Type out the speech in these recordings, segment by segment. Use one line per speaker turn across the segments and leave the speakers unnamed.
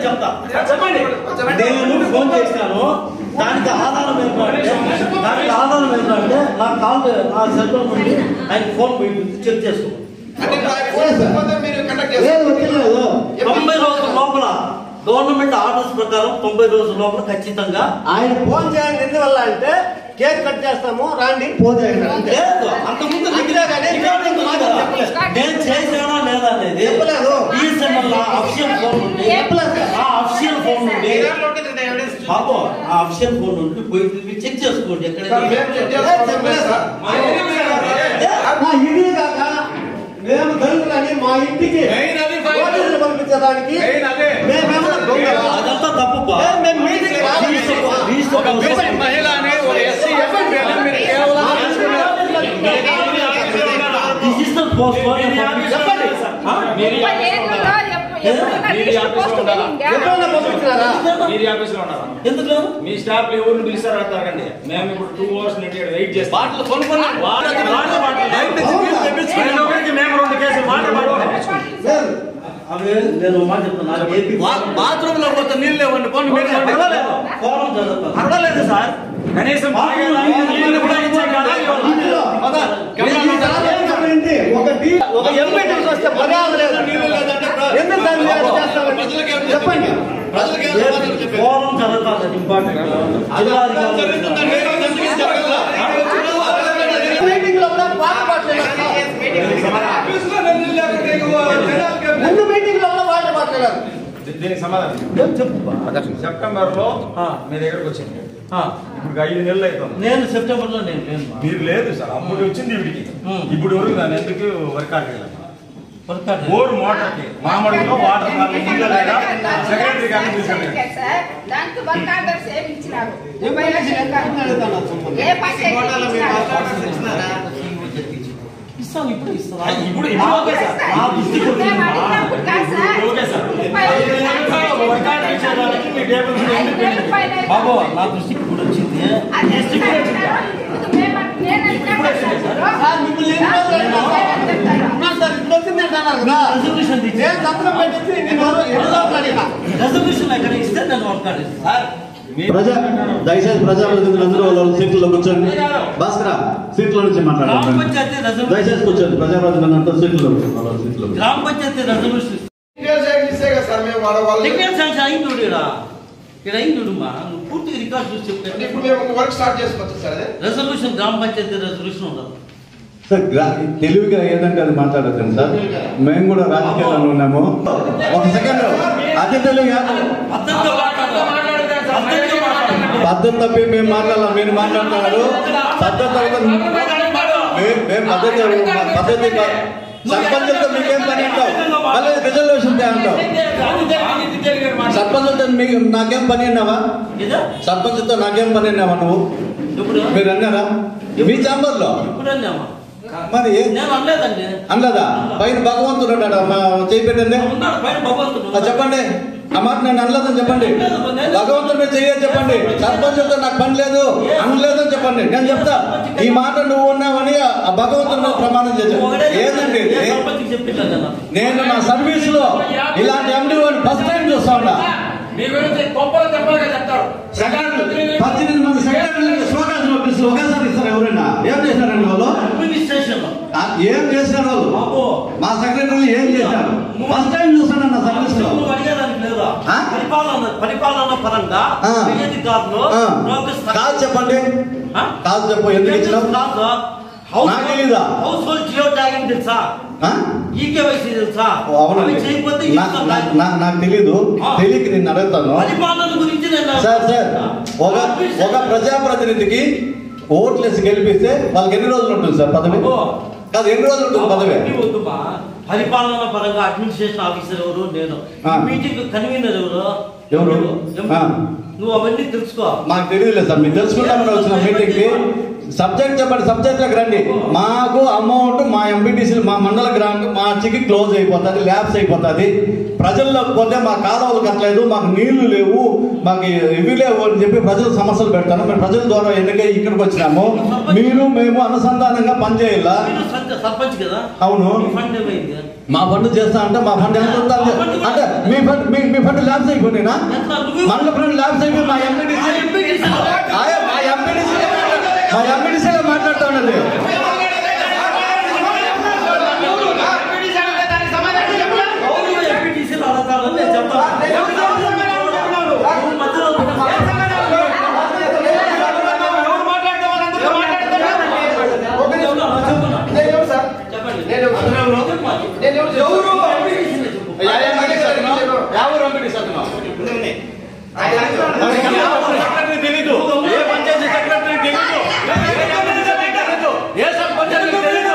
చెప్తా నేను ఫోన్ చేసినాను. దానికి ఆధారం ఏంటంటే నా కాల్ నా సెల్ ఫోన్ నుండి ఆయన ఫోన్ చెక్ చేసుకో. 90 రోజుల లోపల గవర్నమెంట్ ఆర్డర్స్ ప్రకారం 90 రోజుల లోపల ఖచ్చితంగా
ఆయన ఫోన్ చేయండి. ఎందువల్ల అంటే కేక్ కట్ చేస్తాము రాండి ఫోన్ చేయండి.
అంతకుముందు నేను చేసానా లేదా అనేది
చెప్పలేదు.
అఫిషియల్ ఫోన్ నుండి అఫిషియల్ ఫోన్ నుండి బాబు ఆ అఫిషియల్ ఫోన్ నుండి పోయి చెక్ చేసుకోండి. ఎక్కడైనా
ఇది కాక మేము దళితులని మా ఇంటికి పంపించడానికి
అదంతా తప్పు.
ఎందుకు మీ స్టాఫ్ ఎవరిని పిలిచారు అడగండి. మేము ఇప్పుడు 2 hours వెయిట్ చేస్తాం.
నేను మాట చెప్తున్నా బాత్రూమ్ లో పోతే నీళ్ళు లేవండి. పర్వాలేదు సార్, కనీసం
ఒక ఎంపీ వస్తే మర్యాద లేదు. ఎందుకు చెప్పండి.
ఫోరం జరుగుతుంది ఇంపార్టెంట్.
మీటింగ్ లో కూడా పాట పాడలేదు. ముందు మీటింగ్ లో కూడా పాట పాడలేదు.
దీనికి సమాధానం చెప్పు. సెప్టెంబర్ లో మీ దగ్గరకు వచ్చింది. ఇప్పుడు 5 నెలలు అవుతుంది.
నేను సెప్టెంబర్ లో
మీరు లేదు సార్. అప్పుడు వచ్చింది వీడికి. ఇప్పుడు వరకు దాని ఎందుకు వర్క్ బోర్ మోటార్ కి మామూలుగా వాటర్ సెక్రటరీ గారిని తీసుకెళ్ళారు.
ఇప్పుడు బాబు నా దృష్టికి ఇప్పుడు వచ్చింది. రెజల్యూషన్ ఎక్కడ ఇస్తే నేను మాట్లాడేది.
దయచేసి ప్రజాప్రతినిధులందరూ వాళ్ళ సీట్లలో కూర్చోండి. భాస్కర సీట్లో నుంచి మాట్లాడాలి. దయచేసి కూర్చోండి. ప్రజాప్రతినిధులంతా సీట్లో
గ్రామ పంచాయతీ రెజల్యూషన్ పూర్తిగా రికార్డ్ చూసి రెజల్యూషన్ గ్రామ పంచాయతీ రెజల్యూషన్ ఉండదు
సార్. తెలివిగా ఏదంటే అది మాట్లాడతాను సార్. మేము కూడా రాజకీయాల్లో ఉన్నాము. ఒక సెకండ్ అతి తెలివిగా పద్ధతి తప్పి మేము మాట్లాడాలి. మీరు మాట్లాడుతున్నారు పద్ధతి సర్పంచులతో మీకేం పని అంటావు? మళ్ళీ రిజర్వేషన్ అంటావు. సర్పంచులతో మీకు నాకేం పని అన్నావా? సర్పంచులతో నాకేం పని అన్నావా నువ్వు? మీరు అన్నారా మీ ఛాంబర్ లో? మరి అనలేదా? పైన భగవంతుడు చేపెట్టండి. చెప్పండి ఆ మాట. నేను అనలేదని చెప్పండి. భగవంతుడు మీరు చెయ్యని చెప్పండి. సర్పంచులతో నాకు పని లేదు అనలేదని చెప్పండి. నేను చెప్తా ఈ మాట నువ్వు ఉన్నావని ఆ భగవంతుడు ప్రమాణం చేశాను. ఏదండి నేను నా సర్వీస్ లో ఇలాంటి ఎండి ఫస్ట్ టైం చూస్తా ఉన్నా. 18 మంది సెక్రటరీలకు శోకాసం పంపిస్తారు. ఒకేసారి ఇస్తారు. ఎవరైనా ఏం చేశారండి వాళ్ళు? ఏం చేశారు వాళ్ళు? మా సెక్రటరీలు ఏం చేశారు? ఫస్ట్ టైం చూసాను నా సర్వీస్ లో.
పరిపాలన పరంగా
కాదు చెప్పండి. కాదు చెప్పు. ఎందుకు ఇచ్చినావు? నాకు తెలీదా?
హౌస్ హోల్డ్ జియో ట్యాగింగ్ తెలుసా? ఈకేవైసీ తెలుసా?
నాకు తెలీదు. తెలియక నేను అడుగుతాను.
పరిపాలన గురించి
సార్ ఒక ప్రజాప్రతినిధికి ఓట్లేసి గెలిపిస్తే వాళ్ళకి ఎన్ని రోజులు ఉంటుంది సార్ పదవి? కాదు ఎన్ని రోజులు ఉంటుంది పదవి?
పరిపాలన పరంగా అడ్మినిస్ట్రేషన్ ఆఫీసర్ ఎవరు? నేను. మీటింగ్ కన్వీనర్ ఎవరు? నువ్వు అవన్నీ తెలుసుకో.
మాకు తెలియదులే సార్. మీరు తెలుసుకుంటామని వచ్చిన మీటింగ్ కి సబ్జెక్ట్ చెప్పండి, సబ్జెక్ట్లకు రండి. మాకు అమౌంట్ మా ఎంపీటీసీ మా మండల గ్రాంట్ మా చికి క్లోజ్ అయిపోతుంది, ల్యాబ్స్ అయిపోతుంది. ప్రజల్లోకి పోతే మా కాలువలు కట్టలేదు, మాకు నీళ్లు లేవు, మాకు ఇవి లేవు అని చెప్పి ప్రజలు సమస్యలు పెడతాను. మేము ప్రజల ద్వారా ఎన్నికై ఇక్కడికి వచ్చినాము. మీరు మేము అనుసంధానంగా పనిచేయాలా?
సర్పంచ్ కదా.
అవును. మా ఫండ్ చేస్తా అంటే మా ఫండ్ ఎంత అంటే మీ ఫండ్ ల్యాబ్స్ అయిపోయినా మండల ఫండ్ ల్యాబ్స్ అయిపోయి మా ఎంపీటీసీగా మాట్లాడుతూ ఉన్నది. తెలీదు ఏ పంచాయతీ సెక్రటరీ తెలీదు, ఏ సర్పంచ్ తెలీదు.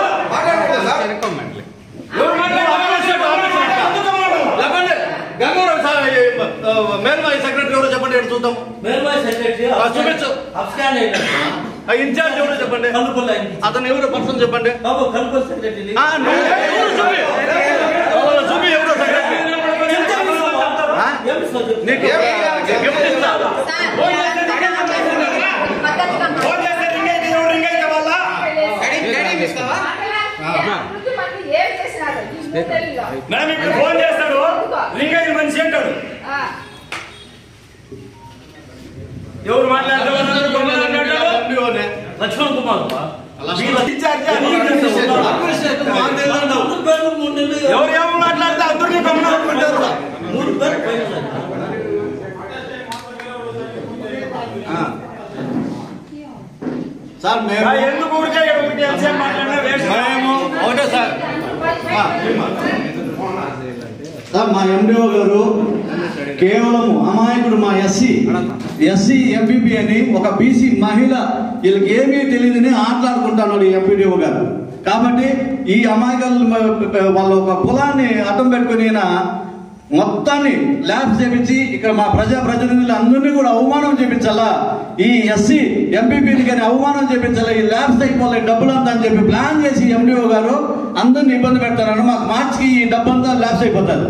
మేల్మాయి సెక్రటరీ ఎవరో చెప్పండి, చూద్దాం. మేల్మాయి సెక్రటరీ చూపించు. ఇన్ఛార్జ్ ఎవరో చెప్పండి, అతను ఎవరో పర్సన్ చెప్పండి. చూపి ఎవరో సెక్రటరీ నీకు
మేడం ఇప్పుడు ఫోన్ చేస్తాడు, లింగయ్య మనిషి అంటాడు. ఎవరు మాట్లాడతారు?
లక్ష్మణ్ కుమార్
ఎవరు ఎవరు మాట్లాడితే అందరినీ గమనించుకుంటారు.
3 పేరు
సార్ మేము
ఎందుకు ఊరికే
మేము ఒకటే సార్ మా ఎండిఓ గారు కేవలం అమాయకుడు మా ఎస్సీ ఎంపీపీ అని ఒక బీసీ మహిళ వీళ్ళకి ఏమీ తెలియదని ఆటలాడుకుంటున్నాడు ఈ ఎంపీడీఓ గారు. కాబట్టి ఈ అమాయకులు వాళ్ళ ఒక కులాన్ని అడ్డం పెట్టుకుని మొత్తాన్ని ల్యాబ్స్ చేపించి ఇక్కడ మా ప్రజాప్రతినిధులు అందరినీ కూడా అవమానం చేపించాలా, ఈ ఎస్సీ ఎంపీపీని కానీ అవమానం చేపించాలా, ఈ ల్యాబ్స్ అయిపోవాలి డబ్బులు అంతా అని చెప్పి ప్లాన్ చేసి ఎండిఓ గారు అందరినీ ఇబ్బంది పెడతారని మాకు మార్చికి ఈ డబ్బంతా ల్యాబ్స్ అయిపోతుంది.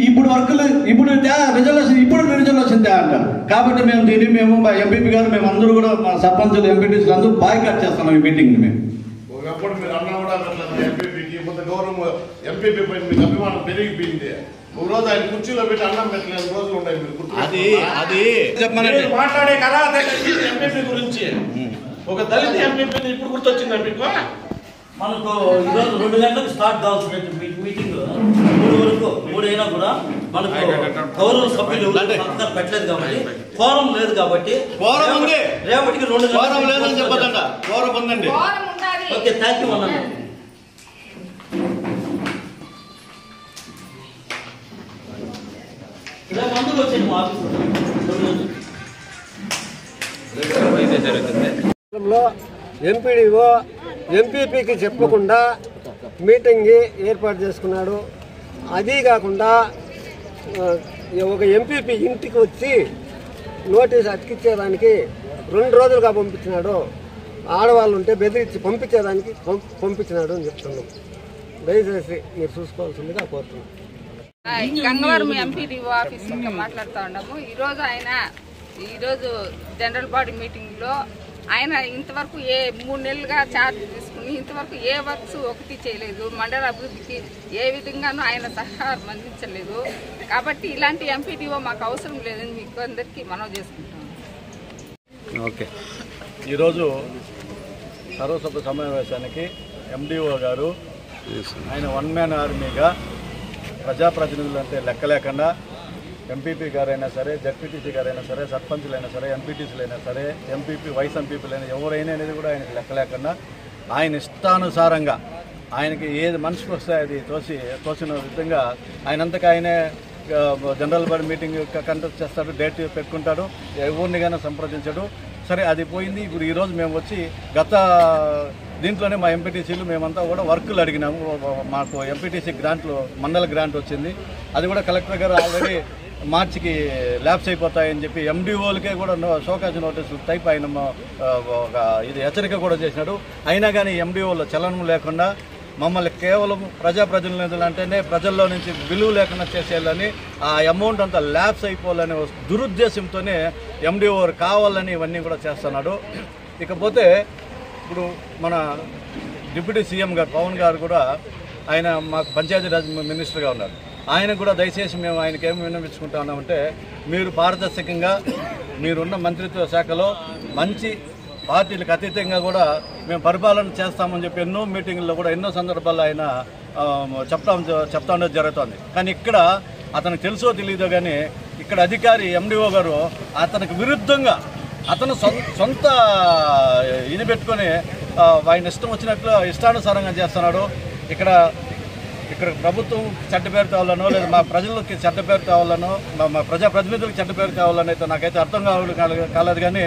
ఇప్పుడు వర్కులు ఇప్పుడు రిజర్వేషన్ రిజర్వేషన్ అంటారు. కాబట్టి మేము మా ఎంపీపీ గారు మేము అందరూ కూడా మా సర్పంచులు ఎంపీటీసీలు అందరూ బాయ్కాట్ చేస్తున్నాం ఈ మీటింగ్. మేము
ఒకప్పుడు మీరు అన్నా కూడా ఎంపీపీకి కొంత గౌరవం ఎంపీపీ పైన మీకు అభిమానం పెరిగిపోయింది. ఒక రోజు ఆయన కుర్చీలో పెట్టి అన్నం పెట్టలేని రోజులు ఉన్నాయి. మీరు మాట్లాడే కదా ఎంపీపీ గురించి ఒక దళిత ఎంపీపీ ఇప్పుడు గుర్తొచ్చిందా మీకు?
మనకు ఈరోజు 2 గంటలకు స్టార్ట్ కావాల్సిన మీటింగ్ 3 వరకు 3 అయినా కూడా మనకు గౌరవ సభ్యులు పెట్టలేదు కాబట్టి ఫోరం లేదు కాబట్టి రేపటికి 2
ఫోరం లేదని చెప్పదండి, ఫోరం ఉందండి.
ఓకే, థ్యాంక్ యూ అన్న. రేపు అందరూ వచ్చేది మా
ఆఫీసులో ఎంపీడీఓ ఎంపీపీకి చెప్పకుండా మీటింగ్ ఏర్పాటు చేసుకున్నాడు. అదీ కాకుండా ఒక ఎంపీపీ ఇంటికి వచ్చి నోటీస్ అతికిచ్చేదానికి 2 రోజులుగా పంపించినాడు. ఆడవాళ్ళు ఉంటే బెదిరించి పంపించినాడు అని చెప్తున్నాం. దయచేసి మీరు చూసుకోవాల్సిందిగా కోరుతున్నాం.
గంగవరం ఎంపీడీఓ ఆఫీస్ ఇంకా మాట్లాడుతూ ఉన్నాము. ఈరోజు జనరల్ బాడీ మీటింగ్లో ఆయన ఇంతవరకు 3 నెలలుగా ఛార్జ్ తీసుకుని ఇంతవరకు ఏ వర్క్స్ ఒకటి చేయలేదు. మండల అభివృద్ధికి ఏ విధంగానూ ఆయన సహకారం అందించలేదు. కాబట్టి ఇలాంటి ఎంపీడీఓ మాకు అవసరం లేదని మీకు అందరికీ మనవి చేసుకుంటాం.
ఓకే, ఈరోజు సర్వసభ్య సమావేశానికి ఎండిఓ గారు ఆయన 1 మ్యాన్ ఆర్మీగా ప్రజాప్రతినిధులు అంటే లెక్క లేకుండా ఎంపీపీ గారైనా సరే, జడ్పీటీసీ గారైనా సరే, సర్పంచులైనా సరే, ఎంపీటీసీలైనా సరే, ఎంపీపీ వైస్ ఎంపీపీలైనా ఎవరైనా అనేది కూడా ఆయనకి లెక్క లేకుండా ఆయన ఇష్టానుసారంగా ఆయనకి ఏది మనసుకు వస్తే అది తోసిన విధంగా ఆయనంతగా ఆయనే జనరల్ బాడీ మీటింగ్ కండక్ట్ చేస్తాడు, డేట్ పెట్టుకుంటాడు, ఎవరినిగానే సంప్రదించాడు. సరే, అది పోయింది. ఇప్పుడు ఈరోజు మేము వచ్చి గత దీంట్లోనే మా ఎంపీటీసీలు మేమంతా కూడా వర్కులు అడిగినాము. మాకు ఎంపీటీసీ గ్రాంట్లు మండల గ్రాంట్ వచ్చింది. అది కూడా కలెక్టర్ గారు ఆల్రెడీ మార్చికి ల్యాబ్స్ అయిపోతాయని చెప్పి ఎండిఓలకే కూడా షోకాజ్ నోటీసులు టైప్ ఆయన ఒక ఇది హెచ్చరిక కూడా చేసినాడు. అయినా కానీ ఎండిఓలో చలనం లేకుండా మమ్మల్ని కేవలం ప్రజాప్రతినిధులు అంటేనే ప్రజల్లో నుంచి విలువ లేకుండా చేసేయాలని, ఆ అమౌంట్ అంతా ల్యాబ్స్ అయిపోవాలనే దురుద్దేశంతోనే ఎండిఓ కావాలని ఇవన్నీ కూడా చేస్తున్నాడు. ఇకపోతే ఇప్పుడు మన డిప్యూటీ సీఎం గారు పవన్ గారు కూడా ఆయన మాకు పంచాయతీరాజ్ మినిస్టర్గా ఉన్నారు. ఆయన కూడా దయచేసి మేము ఆయనకి ఏమి విన్నవించుకుంటా ఉన్నామంటే, మీరు పారదర్శకంగా మీరున్న మంత్రిత్వ శాఖలో మంచి పార్టీలకు అతీతంగా కూడా మేము పరిపాలన చేస్తామని చెప్పి ఎన్నో మీటింగుల్లో కూడా ఎన్నో సందర్భాల్లో ఆయన చెప్తా ఉండేది జరుగుతుంది. కానీ ఇక్కడ అతనికి తెలుసో తెలియదో కానీ ఇక్కడ అధికారి ఎండిఓ గారు అతనికి విరుద్ధంగా అతను సొంత ఇది పెట్టుకొని ఆయన ఇష్టం వచ్చినట్లు ఇష్టానుసారంగా చేస్తున్నాడు. ఇక్కడ ప్రభుత్వం చెడ్డ పేరు తేవాలనో లేదా మా ప్రజలకి చెడ్డ పేరు తేవాలనో మా ప్రజాప్రతినిధులకు చెడ్డ పేరు తేవాలని అయితే నాకైతే అర్థం కాలేదు. కానీ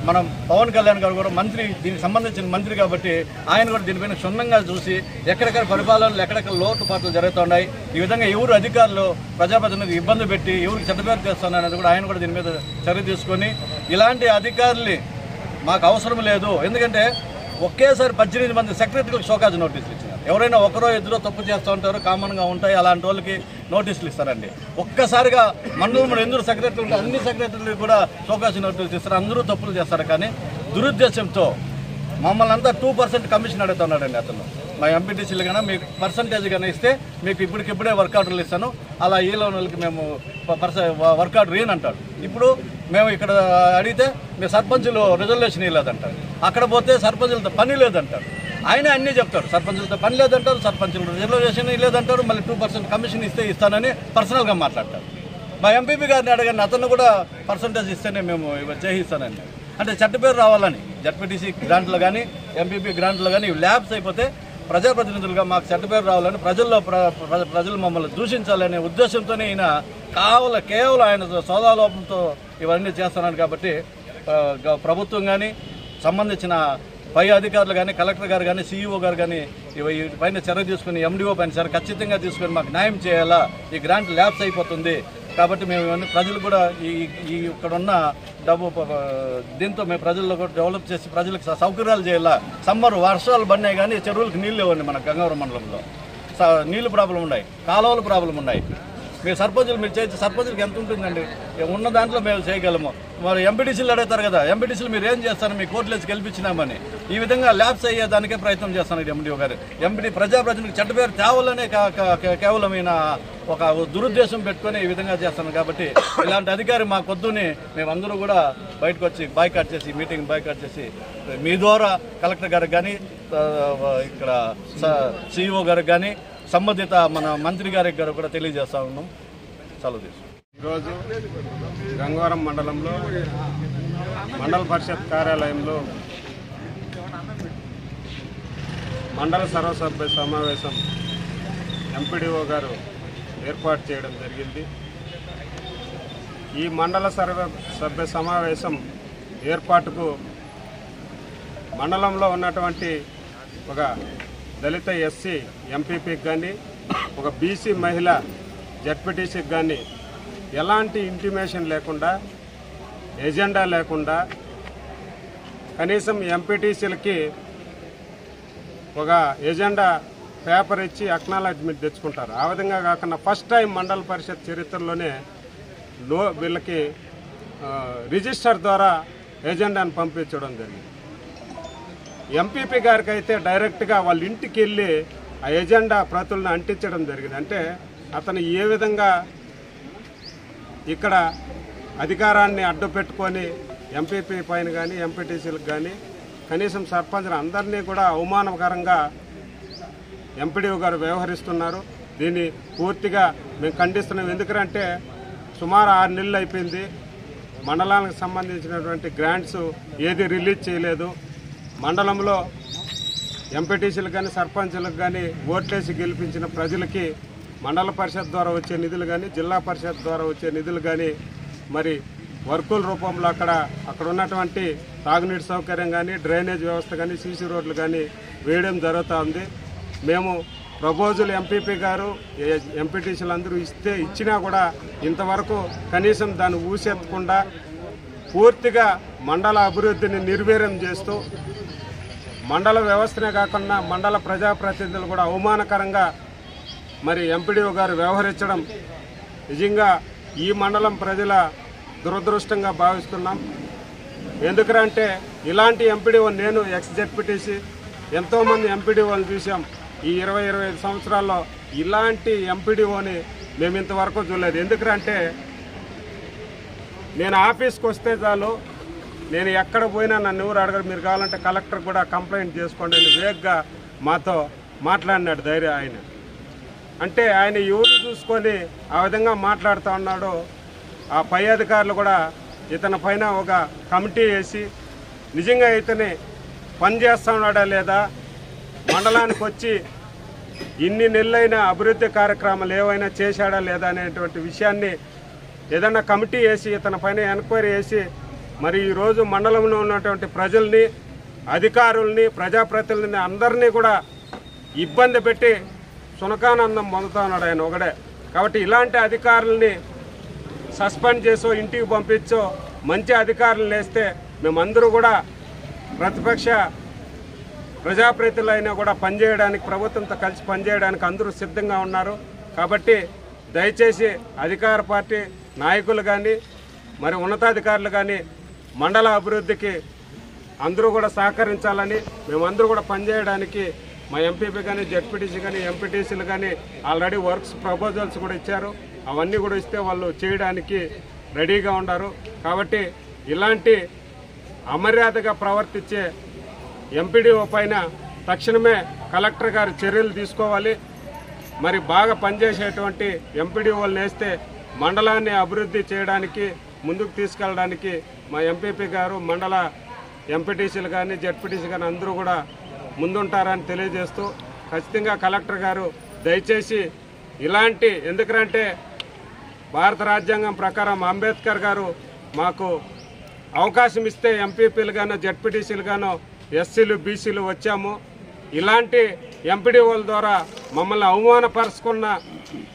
మనం పవన్ కళ్యాణ్ గారు కూడా మంత్రి, దీనికి సంబంధించిన మంత్రి కాబట్టి ఆయన కూడా దీనిపైన క్షుణ్ణంగా చూసి ఎక్కడెక్కడ పరిపాలనలు ఎక్కడెక్కడ లోటుపాట్లు జరుగుతున్నాయి, ఈ విధంగా ఎవరు అధికారులు ప్రజాప్రతినిధులు ఇబ్బంది పెట్టి ఎవరికి చెడ్డ పేరు తెస్తున్నారు అనేది కూడా ఆయన కూడా దీని మీద చర్య తీసుకొని ఇలాంటి అధికారుల్ని మాకు అవసరం లేదు. ఎందుకంటే ఒకేసారి 18 మంది సెక్రటరీలకు షోకాజ్ నోటీసులు ఇచ్చినారు. ఎవరైనా ఒకరో ఇద్దరో తప్పు చేస్తూ ఉంటారు, కామన్గా ఉంటాయి, అలాంటి వాళ్ళకి నోటీసులు ఇస్తారండి. ఒక్కసారిగా మండలంలో ఎందుకు సెక్రటరీ ఉంటే అన్ని సెక్రటరీలు కూడా షోకాజ్ నోటీసులు ఇస్తారు. అందరూ తప్పులు చేస్తారు. కానీ దురుద్దేశంతో మమ్మల్ని అంతా 2% కమిషన్ అడుగుతున్నాడండి అతను. మా ఎంపీటీసీలు కన్నా మీకు పర్సంటేజ్ కన్నా ఇస్తే మీకు ఇప్పటికిప్పుడే వర్క్ ఆర్డర్లు ఇస్తాను, అలా ఈ లోన్లకి మేము వర్క్ ఆర్డర్ ఏనంటాడు. ఇప్పుడు మేము ఇక్కడ అడిగితే మీ సర్పంచులు రిజర్వేషన్ ఇవ్వలేదంటారు, అక్కడ పోతే సర్పంచులతో పని లేదంటారు. ఆయన అన్నీ చెప్తారు, సర్పంచులతో పని లేదంటారు, సర్పంచులు రిజర్వేషన్ ఇవ్వలేదంటారు, మళ్ళీ 2% కమిషన్ ఇస్తే ఇస్తానని పర్సనల్గా మాట్లాడతారు. మా ఎంపీపీ గారిని అడగండి, అతను కూడా పర్సంటేజ్ ఇస్తేనే మేము చేయిస్తానండి. అంటే చెడ్డ పేరు రావాలని జడ్పీటీసీ గ్రాంట్లో కానీ ఎంపీపీ గ్రాంట్లో కానీ ల్యాబ్స్ అయిపోతే ప్రజాప్రతినిధులుగా మాకు చెడ్డ పేరు రావాలని ప్రజలు మమ్మల్ని దూషించాలనే ఉద్దేశంతోనే ఈయన కేవలం ఆయన సోదాలోపంతో ఇవన్నీ చేస్తున్నాడు. కాబట్టి ప్రభుత్వం కానీ సంబంధించిన పై అధికారులు కానీ కలెక్టర్ గారు కానీ సీఈఓ గారు కానీ పైన చర్య తీసుకుని ఎండిఓ పైన చర్య ఖచ్చితంగా తీసుకొని మాకు న్యాయం చేయాలా. ఈ గ్రాంట్ ల్యాబ్స్ అయిపోతుంది కాబట్టి మేము ఇవన్నీ ప్రజలు కూడా ఈ ఇక్కడ ఉన్న డబ్బు దీంతో మేము ప్రజల్లో కూడా డెవలప్ చేసి ప్రజలకు సౌకర్యాలు చేయాలా. సమ్మర్ వర్షాలు పడినాయి కానీ చెరువులకు నీళ్ళు లేవండి. మన గంగవరం మండలంలో నీళ్ళు ప్రాబ్లం ఉన్నాయి, కాలువల ప్రాబ్లం ఉన్నాయి. మీరు సర్పంచులు మీరు చేసి సర్పంచులకు ఎంత ఉంటుందండి? ఉన్న దాంట్లో మేము చేయగలము. మరి ఎంపీటీసీలు అడుగుతారు కదా, ఎంపీటీసీలు మీరు ఏం చేస్తారు, మీ కోర్టులేసి గెలిపించినామని ఈ విధంగా ల్యాబ్స్ అయ్యేదానికే ప్రయత్నం చేస్తున్నారు ఎండిఓ గారు. ప్రజాప్రతినిధులకు చెడ్డ పేరు తేవాలనే కేవలమైన ఒక దురుద్దేశం పెట్టుకొని ఈ విధంగా చేస్తున్నాం. కాబట్టి ఇలాంటి అధికారి మా కొద్దుని మేమందరూ కూడా బయటకు వచ్చి బాయ్కాట్ చేసి మీటింగ్ బాయ్కాట్ చేసి మీ ద్వారా కలెక్టర్ గారికి కానీ ఇక్కడ సిఇఓ గారికి కానీ సంబంధిత మన మంత్రి గారికి కూడా తెలియజేస్తా ఉన్నాం. సెలవు తీసుకుంటాం.
ఈరోజు గంగవరం మండలంలో మండల పరిషత్ కార్యాలయంలో మండల సర్వసభ్య సమావేశం ఎంపీడీఓ గారు ఏర్పాటు చేయడం జరిగింది. ఈ మండల సర్వసభ్య సమావేశం ఏర్పాటుకు మండలంలో ఉన్నటువంటి ఒక దళిత ఎస్సీ ఎంపీపీకి కానీ ఒక బీసీ మహిళ జడ్పీటీసీకి కానీ ఎలాంటి ఇంటిమేషన్ లేకుండా ఎజెండా లేకుండా కనీసం ఎంపీటీసీలకి ఒక ఎజెండా పేపర్ ఇచ్చి అక్నాలెడ్జ్మెంట్ తెచ్చుకుంటారు. ఆ విధంగా కాకుండా ఫస్ట్ టైం మండల పరిషత్ చరిత్రలోనే వీళ్ళకి రిజిస్టర్ ద్వారా ఎజెండాను పంపించడం జరిగింది. ఎంపీపీ గారికి అయితే డైరెక్ట్గా వాళ్ళ ఇంటికి వెళ్ళి ఆ ఎజెండా ప్రతులను అంటించడం జరిగింది. అంటే అతను ఏ విధంగా ఇక్కడ అధికారాన్ని అడ్డు పెట్టుకొని ఎంపీపీ పైన కానీ ఎంపీటీసీలకు కానీ కనీసం సర్పంచులు అందరినీ కూడా అవమానకరంగా ఎంపీడీఓ గారు వ్యవహరిస్తున్నారు. దీన్ని పూర్తిగా మేము ఖండిస్తున్నాం. ఎందుకంటే సుమారు 6 నెలలు అయిపోయింది. మండలానికి సంబంధించినటువంటి గ్రాంట్స్ ఏది రిలీజ్ చేయలేదు. మండలంలో ఎంపీటీసీలకు కానీ సర్పంచులకు కానీ ఓట్లేసి గెలిపించిన ప్రజలకి మండల పరిషత్ ద్వారా వచ్చే నిధులు కానీ జిల్లా పరిషత్ ద్వారా వచ్చే నిధులు కానీ మరి వర్కుల రూపంలో అక్కడ ఉన్నటువంటి తాగునీటి సౌకర్యం కానీ డ్రైనేజ్ వ్యవస్థ కానీ సీసీ రోడ్లు కానీ వేయడం జరుగుతూ ఉంది. మేము ప్రపోజల్ ఎంపీపీ గారు ఎంపీటీసీలు అందరూ ఇచ్చినా కూడా ఇంతవరకు కనీసం దాన్ని ఊసెత్తకుండా పూర్తిగా మండల అభివృద్ధిని నిర్వీర్యం చేస్తూ మండల వ్యవస్థనే కాకుండా మండల ప్రజాప్రతినిధులు కూడా అవమానకరంగా మరి ఎంపీడీఓ గారు వ్యవహరించడం నిజంగా ఈ మండలం ప్రజల దురదృష్టంగా భావిస్తున్నాం. ఎందుకంటే ఇలాంటి ఎంపీడీఓ నేను ఎక్స్-జెడ్పీటీసీ ఎంతోమంది ఎంపీడీఓని చూసాం. ఈ 20-25 సంవత్సరాల్లో ఇలాంటి ఎంపీడీఓని మేము ఇంతవరకు చూడలేదు. ఎందుకంటే నేను ఆఫీస్కి వస్తే చాలు, నేను ఎక్కడ పోయినా నన్ను ఎవరు అడగరు, మీరు కావాలంటే కలెక్టర్ కూడా కంప్లైంట్ చేసుకోండి అని వేగ్గా మాతో మాట్లాడినాడు ధైర్యం ఆయన. అంటే ఆయన ఎవరు చూసుకొని ఆ విధంగా మాట్లాడుతూ ఉన్నాడో ఆ పై అధికారులు కూడా ఇతని పైన ఒక కమిటీ వేసి నిజంగా ఇతని పని చేస్తూ ఉన్నాడా లేదా, మండలానికి వచ్చి ఇన్ని నెలలైన అభివృద్ధి కార్యక్రమాలు ఏవైనా చేశాడా లేదా అనేటువంటి విషయాన్ని ఏదన్నా కమిటీ వేసి ఇతని పైన ఎంక్వైరీ చేసి మరి ఈరోజు మండలంలో ఉన్నటువంటి ప్రజల్ని, అధికారుల్ని, ప్రజాప్రతినిధుల్ని అందరినీ కూడా ఇబ్బంది పెట్టి సునకానందం పొందుతా ఉన్నాడు ఆయన ఒకడే. కాబట్టి ఇలాంటి అధికారుల్ని సస్పెండ్ చేసో ఇంటికి పంపించో మంచి అధికారులు వేస్తే మేమందరూ కూడా ప్రతిపక్ష ప్రజాప్రతినిధులైనా కూడా పనిచేయడానికి, ప్రభుత్వంతో కలిసి పనిచేయడానికి అందరూ సిద్ధంగా ఉన్నారు. కాబట్టి దయచేసి అధికార పార్టీ నాయకులు కానీ మరి ఉన్నతాధికారులు కానీ మండల అభివృద్ధికి అందరూ కూడా సహకరించాలని, మేమందరూ కూడా పనిచేయడానికి మా ఎంపీపీ కానీ జెడ్పీటీసీ కానీ ఎంపీటీసీలు కానీ ఆల్రెడీ వర్క్స్ ప్రపోజల్స్ కూడా ఇచ్చారు. అవన్నీ కూడా ఇస్తే వాళ్ళు చేయడానికి రెడీగా ఉన్నారు. కాబట్టి ఇలాంటి అమర్యాదగా ప్రవర్తించే ఎంపీడీఓ పైన తక్షణమే కలెక్టర్ గారు చర్యలు తీసుకోవాలి. మరి బాగా పనిచేసేటువంటి ఎంపీడీఓలు వేస్తే మండలాన్ని అభివృద్ధి చేయడానికి, ముందుకు తీసుకెళ్ళడానికి మా ఎంపీపీ గారు, మండల ఎంపీటీసీలు కానీ జెడ్పీటీసీ కానీ అందరూ కూడా ముందుంటారని తెలియజేస్తూ ఖచ్చితంగా కలెక్టర్ గారు దయచేసి ఇలాంటి, ఎందుకంటే భారత రాజ్యాంగం ప్రకారం అంబేద్కర్ గారు మాకు అవకాశం ఇస్తే ఎంపీపీలు గానో జెడ్పీటీసీలు గానో ఎస్సీలు బీసీలు వచ్చాము. ఇలాంటి ఎంపీడీఓల ద్వారా మమ్మల్ని అవమానపరుచుకున్న,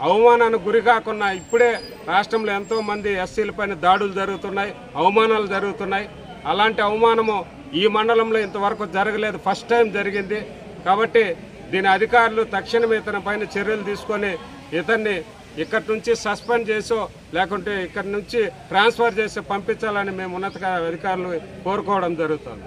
అవమానానికి గురి కాకుండా ఇప్పుడే రాష్ట్రంలో ఎంతోమంది ఎస్సీల పైన దాడులు జరుగుతున్నాయి, అవమానాలు జరుగుతున్నాయి. అలాంటి అవమానము ఈ మండలంలో ఇంతవరకు జరగలేదు, ఫస్ట్ టైం జరిగింది. కాబట్టి దీని అధికారులు తక్షణమే ఇతని పైన చర్యలు తీసుకొని ఇతన్ని ఇక్కడి నుంచి సస్పెండ్ చేసో లేకుంటే ఇక్కడి నుంచి ట్రాన్స్ఫర్ చేసి పంపించాలని మేము ఉన్నత అధికారులు కోరుకోవడం జరుగుతుంది.